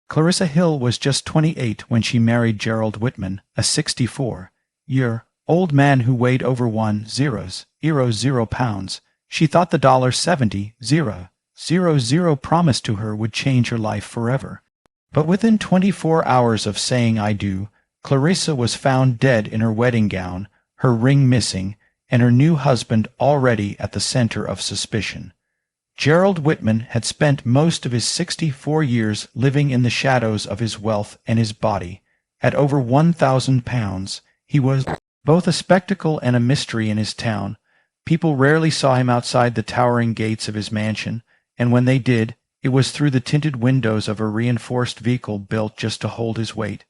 Clarissa Hill was just 28 when she married Gerald Whitman, a 64-year-old man who weighed over 1,000 pounds. She thought the $70,000 promised to her would change her life forever. But within 24 hours of saying "I do," Clarissa was found dead in her wedding gown, her ring missing, and her new husband already at the center of suspicion. Gerald Whitman had spent most of his 64 years living in the shadows of his wealth and his body. At over 1,000 pounds, he was both a spectacle and a mystery in his town. People rarely saw him outside the towering gates of his mansion, and when they did, it was through the tinted windows of a reinforced vehicle built just to hold his weight.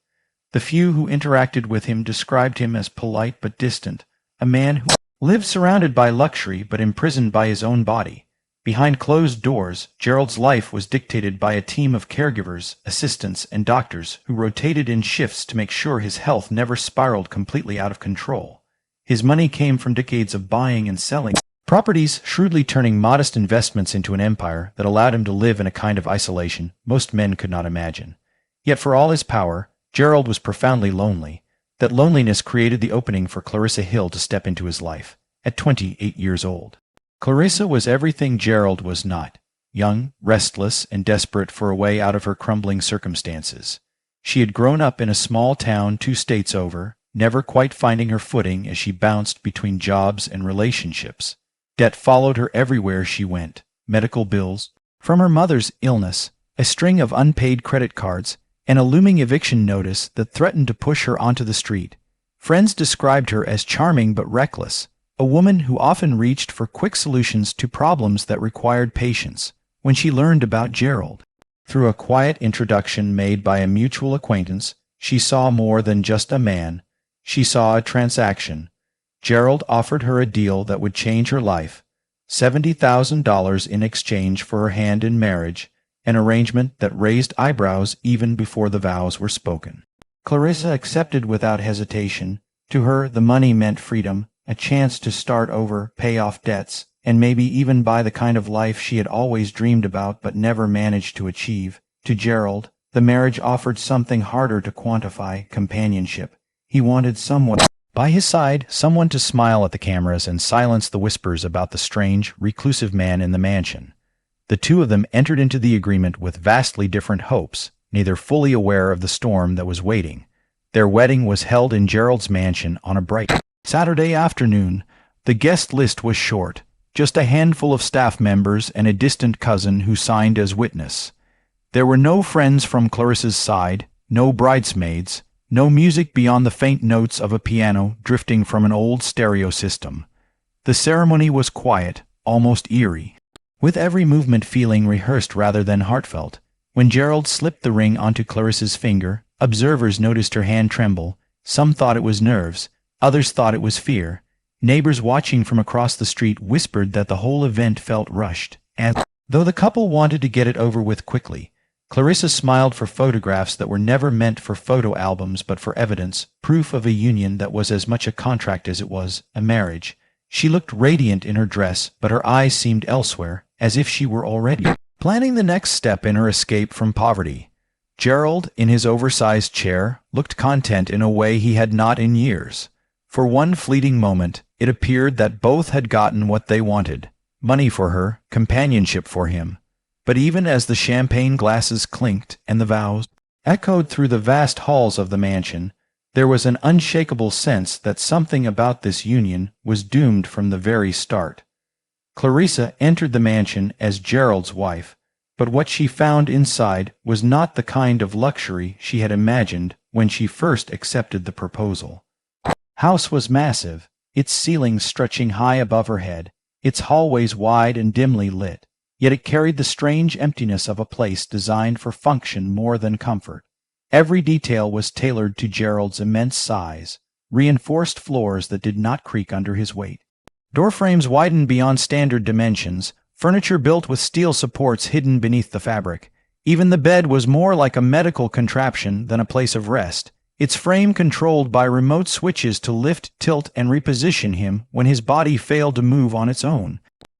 The few who interacted with him described him as polite but distant, a man who lived surrounded by luxury but imprisoned by his own body. Behind closed doors, Gerald's life was dictated by a team of caregivers, assistants, and doctors who rotated in shifts to make sure his health never spiraled completely out of control. His money came from decades of buying and selling properties, shrewdly turning modest investments into an empire that allowed him to live in a kind of isolation most men could not imagine. Yet for all his power, Gerald was profoundly lonely. That loneliness created the opening for Clarissa Hill to step into his life, at 28 years old. Clarissa was everything Gerald was not: young, restless, and desperate for a way out of her crumbling circumstances. She had grown up in a small town 2 states over, never quite finding her footing as she bounced between jobs and relationships. Debt followed her everywhere she went: medical bills, from her mother's illness, a string of unpaid credit cards, and a looming eviction notice that threatened to push her onto the street. Friends described her as charming but reckless, a woman who often reached for quick solutions to problems that required patience. When she learned about Gerald, through a quiet introduction made by a mutual acquaintance, she saw more than just a man. She saw a transaction. Gerald offered her a deal that would change her life: $70,000 in exchange for her hand in marriage, an arrangement that raised eyebrows even before the vows were spoken. Clarissa accepted without hesitation. To her, the money meant freedom, a chance to start over, pay off debts, and maybe even buy the kind of life she had always dreamed about but never managed to achieve. To Gerald, the marriage offered something harder to quantify: companionship. He wanted someone by his side, someone to smile at the cameras and silence the whispers about the strange, reclusive man in the mansion. The two of them entered into the agreement with vastly different hopes, neither fully aware of the storm that was waiting. Their wedding was held in Gerald's mansion on a bright Saturday afternoon. The guest list was short, just a handful of staff members and a distant cousin who signed as witness. There were no friends from Clarissa's side, no bridesmaids, no music beyond the faint notes of a piano drifting from an old stereo system. The ceremony was quiet, almost eerie, with every movement feeling rehearsed rather than heartfelt. When Gerald slipped the ring onto Clarissa's finger, observers noticed her hand tremble. Some thought it was nerves, others thought it was fear. Neighbors watching from across the street whispered that the whole event felt rushed, as though the couple wanted to get it over with quickly. Clarissa smiled for photographs that were never meant for photo albums but for evidence, proof of a union that was as much a contract as it was a marriage. She looked radiant in her dress, but her eyes seemed elsewhere, as if she were already planning the next step in her escape from poverty. Gerald, in his oversized chair, looked content in a way he had not in years. For one fleeting moment, it appeared that both had gotten what they wanted: money for her, companionship for him. But even as the champagne glasses clinked and the vows echoed through the vast halls of the mansion, there was an unshakable sense that something about this union was doomed from the very start. Clarissa entered the mansion as Gerald's wife, but what she found inside was not the kind of luxury she had imagined when she first accepted the proposal. House was massive, its ceilings stretching high above her head, its hallways wide and dimly lit, yet it carried the strange emptiness of a place designed for function more than comfort. Every detail was tailored to Gerald's immense size: reinforced floors that did not creak under his weight, door frames widened beyond standard dimensions, furniture built with steel supports hidden beneath the fabric. Even the bed was more like a medical contraption than a place of rest, its frame controlled by remote switches to lift, tilt, and reposition him when his body failed to move on its own.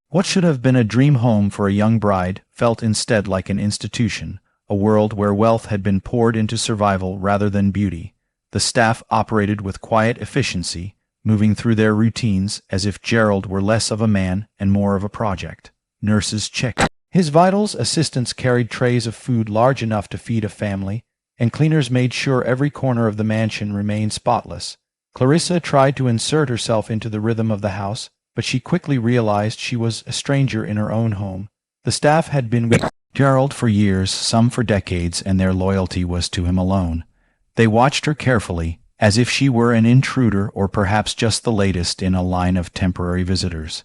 What should have been a dream home for a young bride felt instead like an institution, a world where wealth had been poured into survival rather than beauty. The staff operated with quiet efficiency, moving through their routines as if Gerald were less of a man and more of a project. Nurses checked his vitals, assistants carried trays of food large enough to feed a family, and cleaners made sure every corner of the mansion remained spotless. Clarissa tried to insert herself into the rhythm of the house, but she quickly realized she was a stranger in her own home. The staff had been with Gerald for years, some for decades, and their loyalty was to him alone. They watched her carefully, as if she were an intruder or perhaps just the latest in a line of temporary visitors.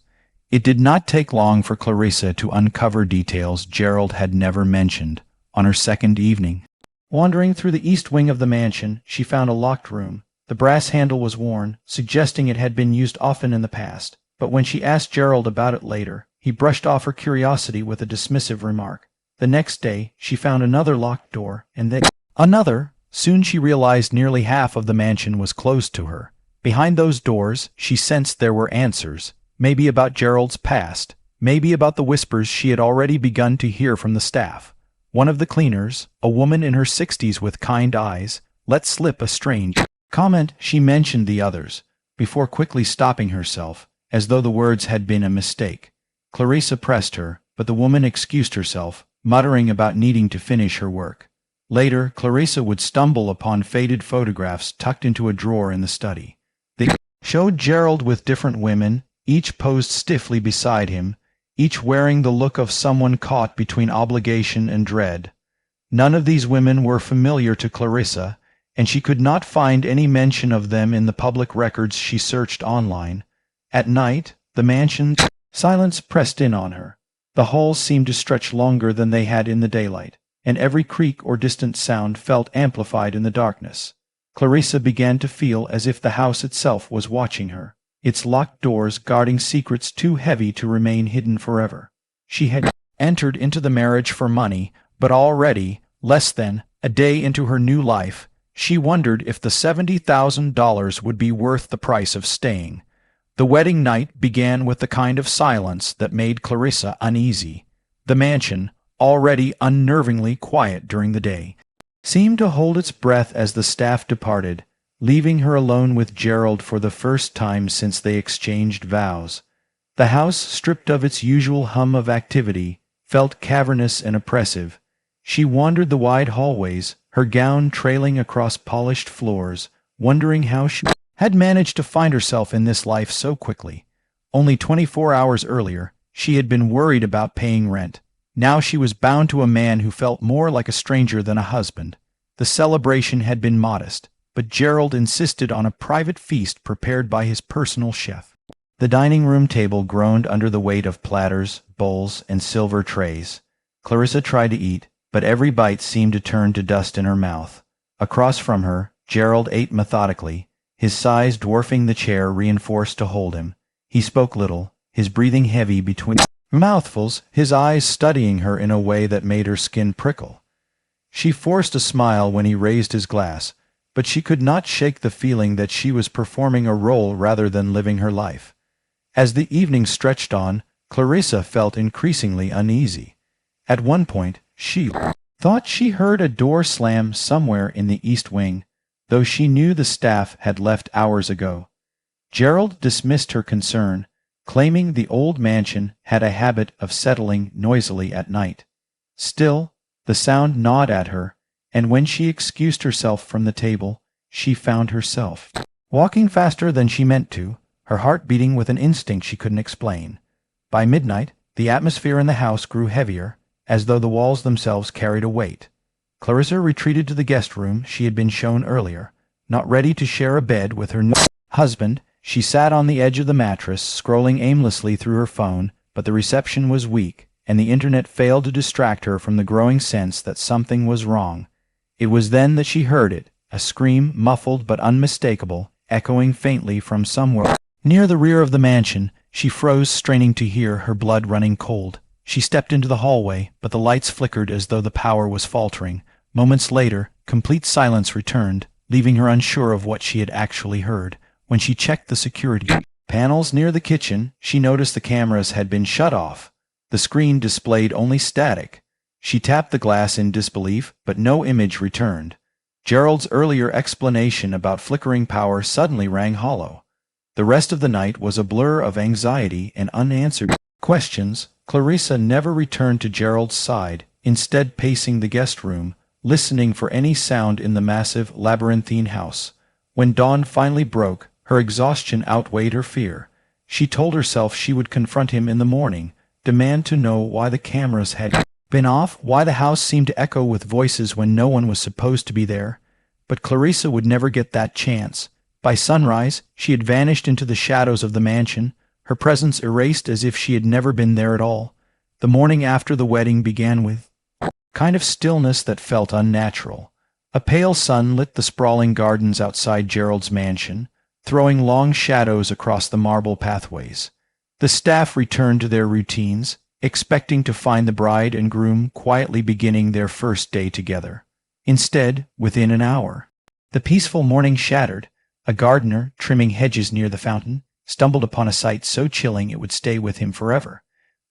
It did not take long for Clarissa to uncover details Gerald had never mentioned. On her second evening, wandering through the east wing of the mansion, she found a locked room. The brass handle was worn, suggesting it had been used often in the past, but when she asked Gerald about it later, he brushed off her curiosity with a dismissive remark. The next day, she found another locked door, and then another. Soon she realized nearly half of the mansion was closed to her. Behind those doors, she sensed there were answers, maybe about Gerald's past, maybe about the whispers she had already begun to hear from the staff. One of the cleaners, a woman in her 60s with kind eyes, let slip a strange comment. She mentioned the others, before quickly stopping herself, as though the words had been a mistake. Clarissa pressed her, but the woman excused herself, muttering about needing to finish her work. Later, Clarissa would stumble upon faded photographs tucked into a drawer in the study. They showed Gerald with different women, each posed stiffly beside him, each wearing the look of someone caught between obligation and dread. None of these women were familiar to Clarissa, and she could not find any mention of them in the public records she searched online. At night, the mansion's silence pressed in on her. The halls seemed to stretch longer than they had in the daylight, and every creak or distant sound felt amplified in the darkness. Clarissa began to feel as if the house itself was watching her, its locked doors guarding secrets too heavy to remain hidden forever. She had entered into the marriage for money, but already, less than a day into her new life, she wondered if the $70,000 would be worth the price of staying. The wedding night began with the kind of silence that made Clarissa uneasy. The mansion, already unnervingly quiet during the day, seemed to hold its breath as the staff departed, leaving her alone with Gerald for the first time since they exchanged vows. The house, stripped of its usual hum of activity, felt cavernous and oppressive. She wandered the wide hallways, her gown trailing across polished floors, wondering how she had managed to find herself in this life so quickly. Only 24 hours earlier, she had been worried about paying rent. Now she was bound to a man who felt more like a stranger than a husband. The celebration had been modest, but Gerald insisted on a private feast prepared by his personal chef. The dining room table groaned under the weight of platters, bowls, and silver trays. Clarissa tried to eat, but every bite seemed to turn to dust in her mouth. Across from her, Gerald ate methodically, his size dwarfing the chair reinforced to hold him. He spoke little, his breathing heavy between mouthfuls, his eyes studying her in a way that made her skin prickle. She forced a smile when he raised his glass, but she could not shake the feeling that she was performing a role rather than living her life. As the evening stretched on, Clarissa felt increasingly uneasy. At one point, she thought she heard a door slam somewhere in the east wing, though she knew the staff had left hours ago. Gerald dismissed her concern, claiming the old mansion had a habit of settling noisily at night. Still, the sound gnawed at her, and when she excused herself from the table, she found herself walking faster than she meant to, her heart beating with an instinct she couldn't explain. By midnight, the atmosphere in the house grew heavier, as though the walls themselves carried a weight. Clarissa retreated to the guest room she had been shown earlier. Not ready to share a bed with her new husband, she sat on the edge of the mattress, scrolling aimlessly through her phone, but the reception was weak, and the internet failed to distract her from the growing sense that something was wrong. It was then that she heard it, a scream muffled but unmistakable, echoing faintly from somewhere near the rear of the mansion. She froze, straining to hear, her blood running cold. She stepped into the hallway, but the lights flickered as though the power was faltering. Moments later, complete silence returned, leaving her unsure of what she had actually heard. When she checked the security panels near the kitchen, she noticed the cameras had been shut off. The screen displayed only static. She tapped the glass in disbelief, but no image returned. Gerald's earlier explanation about flickering power suddenly rang hollow. The rest of the night was a blur of anxiety and unanswered questions. Clarissa never returned to Gerald's side, instead pacing the guest room, listening for any sound in the massive, labyrinthine house. When dawn finally broke, her exhaustion outweighed her fear. She told herself she would confront him in the morning, demand to know why the cameras had been off, why the house seemed to echo with voices when no one was supposed to be there. But Clarissa would never get that chance. By sunrise, she had vanished into the shadows of the mansion, her presence erased as if she had never been there at all. The morning after the wedding began with a kind of stillness that felt unnatural. A pale sun lit the sprawling gardens outside Gerald's mansion, throwing long shadows across the marble pathways. The staff returned to their routines, expecting to find the bride and groom quietly beginning their first day together. Instead, within an hour, the peaceful morning shattered. A gardener, trimming hedges near the fountain, stumbled upon a sight so chilling it would stay with him forever.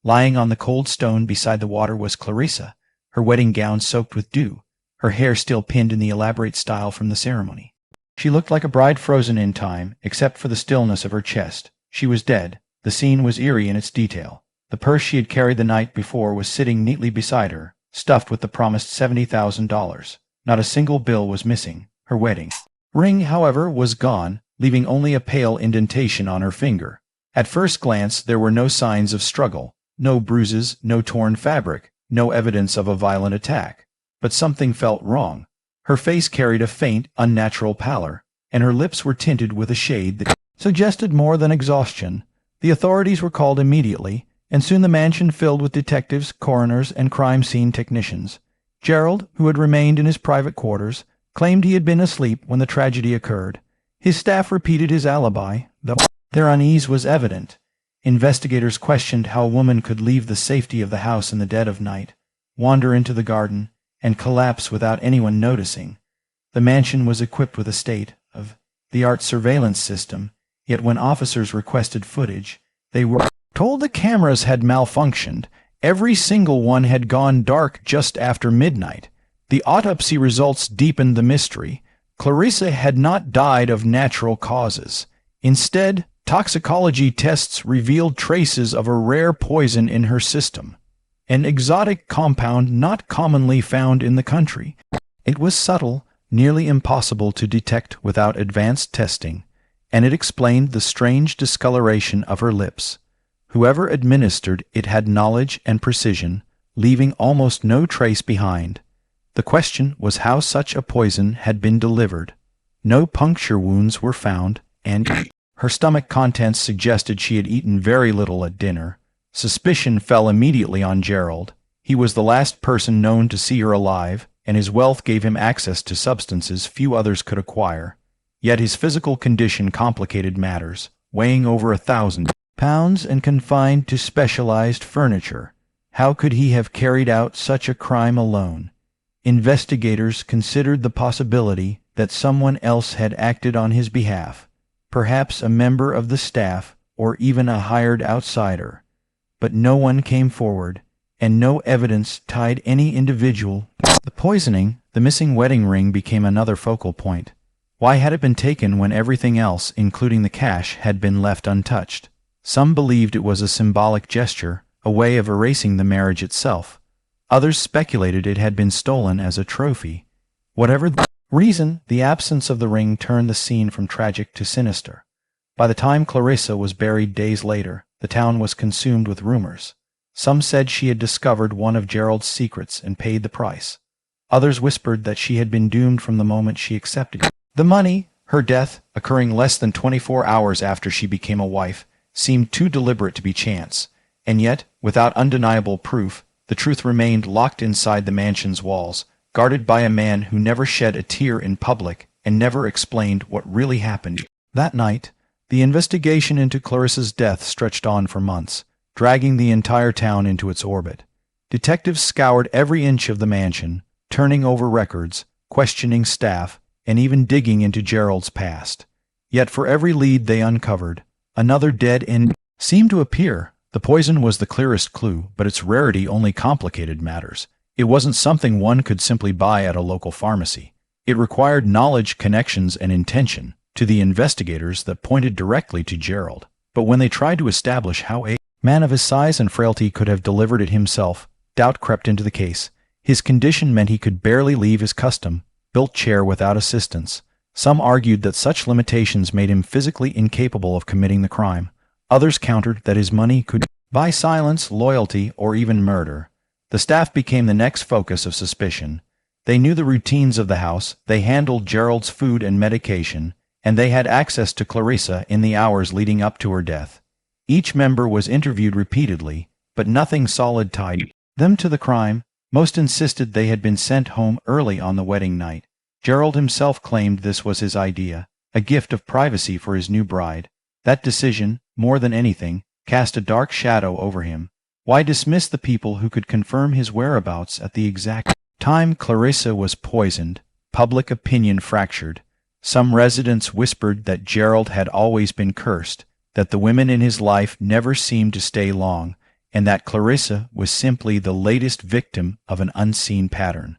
Lying on the cold stone beside the water was Clarissa, her wedding gown soaked with dew, her hair still pinned in the elaborate style from the ceremony. She looked like a bride frozen in time, except for the stillness of her chest. She was dead. The scene was eerie in its detail. The purse she had carried the night before was sitting neatly beside her, stuffed with the promised $70,000. Not a single bill was missing. Her wedding ring, however, was gone, leaving only a pale indentation on her finger. At first glance, there were no signs of struggle, no bruises, no torn fabric, no evidence of a violent attack. But something felt wrong. Her face carried a faint, unnatural pallor, and her lips were tinted with a shade that suggested more than exhaustion. The authorities were called immediately, and soon the mansion filled with detectives, coroners, and crime scene technicians. Gerald, who had remained in his private quarters, claimed he had been asleep when the tragedy occurred. His staff repeated his alibi, though their unease was evident. Investigators questioned how a woman could leave the safety of the house in the dead of night, wander into the garden, and collapse without anyone noticing. The mansion was equipped with a state-of-the-art surveillance system, yet when officers requested footage, they were told the cameras had malfunctioned. Every single one had gone dark just after midnight. The autopsy results deepened the mystery. Clarissa had not died of natural causes. Instead, toxicology tests revealed traces of a rare poison in her system, an exotic compound not commonly found in the country. It was subtle, nearly impossible to detect without advanced testing, and it explained the strange discoloration of her lips. Whoever administered it had knowledge and precision, leaving almost no trace behind. The question was how such a poison had been delivered. No puncture wounds were found, and her stomach contents suggested she had eaten very little at dinner. Suspicion fell immediately on Gerald. He was the last person known to see her alive, and his wealth gave him access to substances few others could acquire. Yet his physical condition complicated matters, weighing over 1,000 pounds and confined to specialized furniture. How could he have carried out such a crime alone? Investigators considered the possibility that someone else had acted on his behalf, perhaps a member of the staff or even a hired outsider. But no one came forward, and no evidence tied any individual. The poisoning, the missing wedding ring, became another focal point. Why had it been taken when everything else, including the cash, had been left untouched? Some believed it was a symbolic gesture, a way of erasing the marriage itself. Others speculated it had been stolen as a trophy. Whatever the reason, the absence of the ring turned the scene from tragic to sinister. By the time Clarissa was buried days later, the town was consumed with rumors. Some said she had discovered one of Gerald's secrets and paid the price. Others whispered that she had been doomed from the moment she accepted the money. Her death, occurring less than 24 hours after she became a wife, seemed too deliberate to be chance. And yet, without undeniable proof, the truth remained locked inside the mansion's walls, guarded by a man who never shed a tear in public and never explained what really happened. That night, the investigation into Clarissa's death stretched on for months, dragging the entire town into its orbit. Detectives scoured every inch of the mansion, turning over records, questioning staff, and even digging into Gerald's past. Yet for every lead they uncovered, another dead end seemed to appear. The poison was the clearest clue, but its rarity only complicated matters. It wasn't something one could simply buy at a local pharmacy. It required knowledge, connections, and intention to the investigators that pointed directly to Gerald. But when they tried to establish how a man of his size and frailty could have delivered it himself, doubt crept into the case. His condition meant he could barely leave his custom-built chair without assistance. Some argued that such limitations made him physically incapable of committing the crime. Others countered that his money could buy silence, loyalty, or even murder. The staff became the next focus of suspicion. They knew the routines of the house, they handled Gerald's food and medication, and they had access to Clarissa in the hours leading up to her death. Each member was interviewed repeatedly, but nothing solid tied them to the crime. Most insisted they had been sent home early on the wedding night. Gerald himself claimed this was his idea, a gift of privacy for his new bride. That decision, more than anything, cast a dark shadow over him. Why dismiss the people who could confirm his whereabouts at the exact time Clarissa was poisoned? Public opinion fractured. Some residents whispered that Gerald had always been cursed, that the women in his life never seemed to stay long, and that Clarissa was simply the latest victim of an unseen pattern.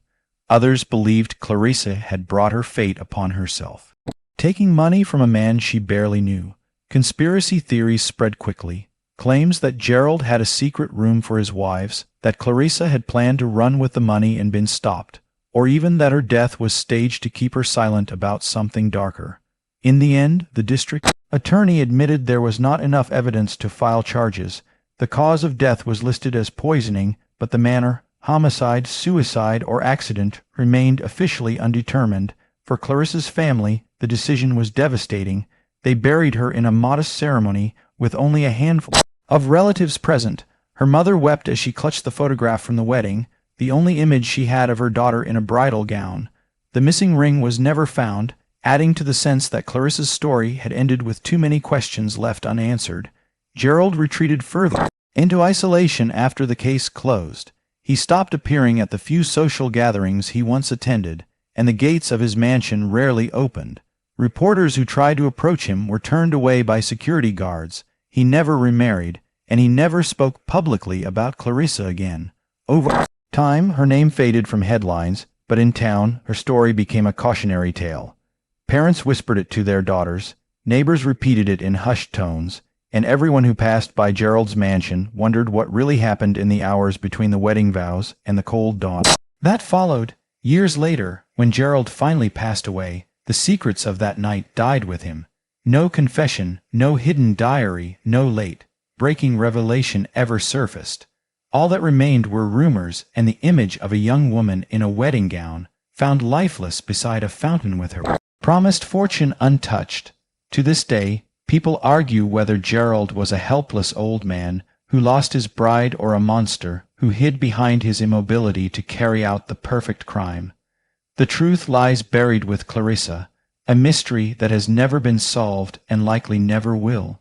Others believed Clarissa had brought her fate upon herself, taking money from a man she barely knew. Conspiracy theories spread quickly. Claims that Gerald had a secret room for his wives, that Clarissa had planned to run with the money and been stopped, or even that her death was staged to keep her silent about something darker. In the end, the district attorney admitted there was not enough evidence to file charges. The cause of death was listed as poisoning, but the manner, homicide, suicide, or accident, remained officially undetermined. For Clarissa's family, the decision was devastating. They buried her in a modest ceremony with only a handful of relatives present. Her mother wept as she clutched the photograph from the wedding, the only image she had of her daughter in a bridal gown. The missing ring was never found, adding to the sense that Clarissa's story had ended with too many questions left unanswered. Gerald retreated further into isolation after the case closed. He stopped appearing at the few social gatherings he once attended, and the gates of his mansion rarely opened. Reporters who tried to approach him were turned away by security guards. He never remarried, and he never spoke publicly about Clarissa again. Over time, her name faded from headlines, but in town, her story became a cautionary tale. Parents whispered it to their daughters, neighbors repeated it in hushed tones, and everyone who passed by Gerald's mansion wondered what really happened in the hours between the wedding vows and the cold dawn that followed. Years later, when Gerald finally passed away, the secrets of that night died with him. No confession, no hidden diary, no late-breaking revelation ever surfaced. All that remained were rumors and the image of a young woman in a wedding gown, found lifeless beside a fountain with her promised fortune untouched. To this day, people argue whether Gerald was a helpless old man who lost his bride or a monster who hid behind his immobility to carry out the perfect crime. The truth lies buried with Clarissa, a mystery that has never been solved and likely never will.